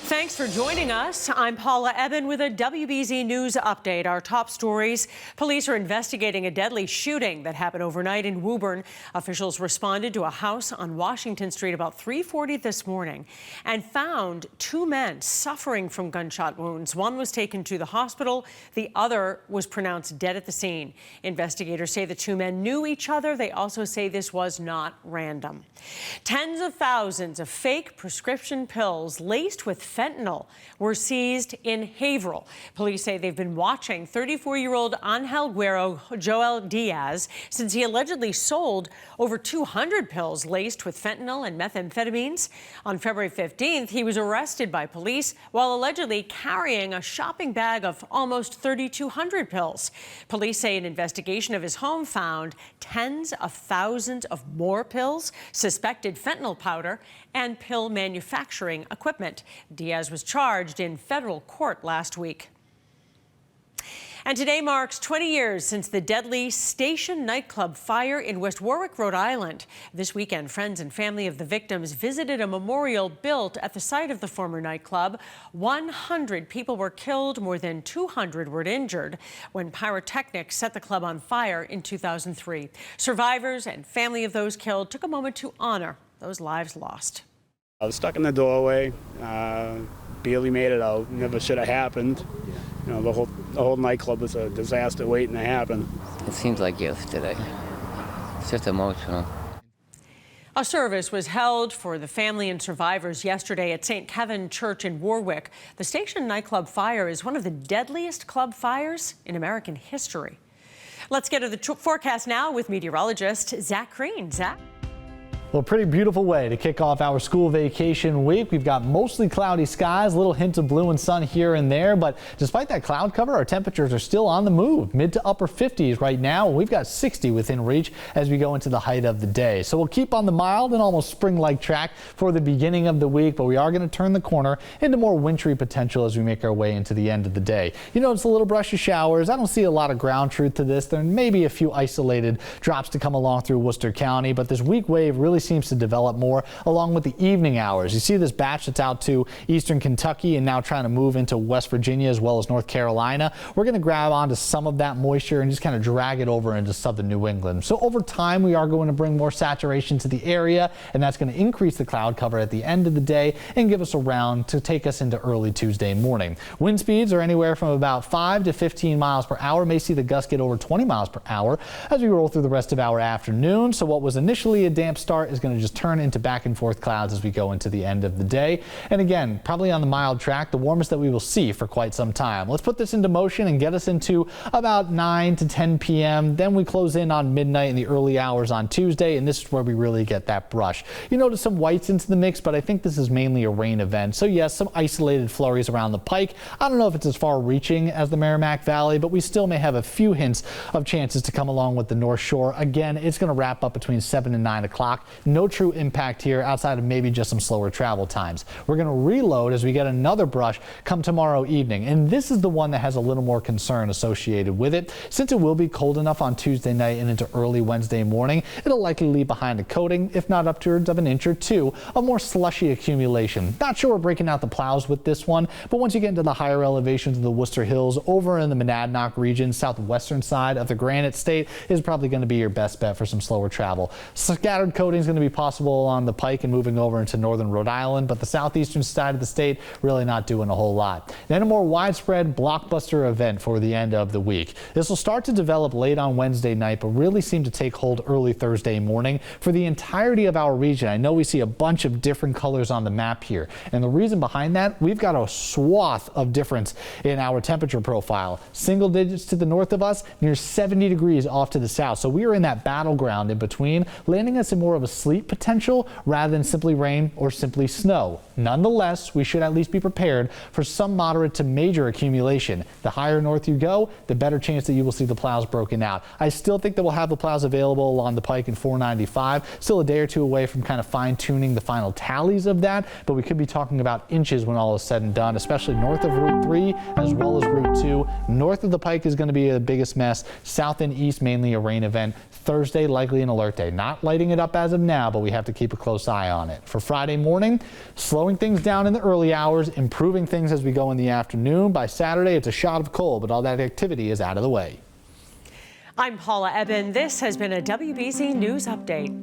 Thanks for joining us. I'm Paula Eben with a WBZ News update. Our top stories. Police are investigating a deadly shooting that happened overnight in Woburn. Officials responded to a house on Washington Street about 3:40 this morning and found two men suffering from gunshot wounds. One was taken to the hospital. The other was pronounced dead at the scene. Investigators say the two men knew each other. They also say this was not random. Tens of thousands of fake prescription pills laced with fentanyl were seized in Haverhill. Police say they've been watching 34-year-old Angel Guerrero Joel Diaz since he allegedly sold over 200 pills laced with fentanyl and methamphetamines. On February 15th, he was arrested by police while allegedly carrying a shopping bag of almost 3,200 pills. Police say an investigation of his home found tens of thousands of more pills, suspected fentanyl powder, and pill manufacturing equipment. Diaz was charged in federal court last week. And today marks 20 years since the deadly Station nightclub fire in West Warwick, Rhode Island. This weekend, friends and family of the victims visited a memorial built at the site of the former nightclub. 100 people were killed, more than 200 were injured when pyrotechnics set the club on fire in 2003. Survivors and family of those killed took a moment to honor those lives lost. I was stuck in the doorway, barely made it out. Never should have happened. You know, the whole nightclub was a disaster waiting to happen. It seems like yesterday. It's just emotional. A service was held for the family and survivors yesterday at St. Kevin Church in Warwick. The Station nightclub fire is one of the deadliest club fires in American history. Let's get to the forecast now with meteorologist Zach Green. Zach? Well, a pretty beautiful way to kick off our school vacation week. We've got mostly cloudy skies, little hints of blue and sun here and there. But despite that cloud cover, our temperatures are still on the move. Mid to upper 50s right now. We've got 60 within reach as we go into the height of the day. So we'll keep on the mild and almost spring-like track for the beginning of the week. But we are going to turn the corner into more wintry potential as we make our way into the end of the day. You notice a little brush of showers. I don't see a lot of ground truth to this. There may be a few isolated drops to come along through Worcester County. But this weak wave really seems to develop more along with the evening hours. You see this batch that's out to eastern Kentucky and now trying to move into West Virginia as well as North Carolina. We're going to grab onto some of that moisture and just kind of drag it over into southern New England. So over time, we are going to bring more saturation to the area, and that's going to increase the cloud cover at the end of the day and give us a round to take us into early Tuesday morning. Wind speeds are anywhere from about 5 to 15 miles per hour. May see the gusts get over 20 miles per hour as we roll through the rest of our afternoon. So what was initially a damp start is going to just turn into back and forth clouds as we go into the end of the day. And again, probably on the mild track, the warmest that we will see for quite some time. Let's put this into motion and get us into about 9 to 10 p.m. Then we close in on midnight in the early hours on Tuesday, and this is where we really get that brush. You notice some whites into the mix, but I think this is mainly a rain event. So yes, some isolated flurries around the Pike. I don't know if it's as far reaching as the Merrimack Valley, but we still may have a few hints of chances to come along with the North Shore. Again, it's going to wrap up between 7 and 9 o'clock. No true impact here outside of maybe just some slower travel times. We're going to reload as we get another brush come tomorrow evening, and this is the one that has a little more concern associated with it. Since it will be cold enough on Tuesday night and into early Wednesday morning, it'll likely leave behind a coating, if not upwards of an inch or two, of more slushy accumulation. Not sure we're breaking out the plows with this one, but once you get into the higher elevations of the Worcester Hills over in the Monadnock region, southwestern side of the Granite State is probably going to be your best bet for some slower travel. Scattered coating is going to be possible on the Pike and moving over into northern Rhode Island, but the southeastern side of the state really not doing a whole lot. Then a more widespread blockbuster event for the end of the week. This will start to develop late on Wednesday night, but really seem to take hold early Thursday morning for the entirety of our region. I know we see a bunch of different colors on the map here, and the reason behind that, we've got a swath of difference in our temperature profile. Single digits to the north of us, near 70 degrees off to the south. So we are in that battleground in between, landing us in more of a sleet potential rather than simply rain or simply snow. Nonetheless, we should at least be prepared for some moderate to major accumulation. The higher north you go, the better chance that you will see the plows broken out. I still think that we'll have the plows available along the Pike and 495. Still a day or two away from kind of fine-tuning the final tallies of that, but we could be talking about inches when all is said and done, especially north of Route 3 as well as Route 2. North of the Pike is going to be the biggest mess. South and east mainly a rain event. Thursday likely an alert day. Not lighting it up as of now, but we have to keep a close eye on it. For Friday morning, slowing things down in the early hours, improving things as we go in the afternoon. By Saturday, it's a shot of cold, but all that activity is out of the way. I'm Paula Eben. This has been a WBZ News Update.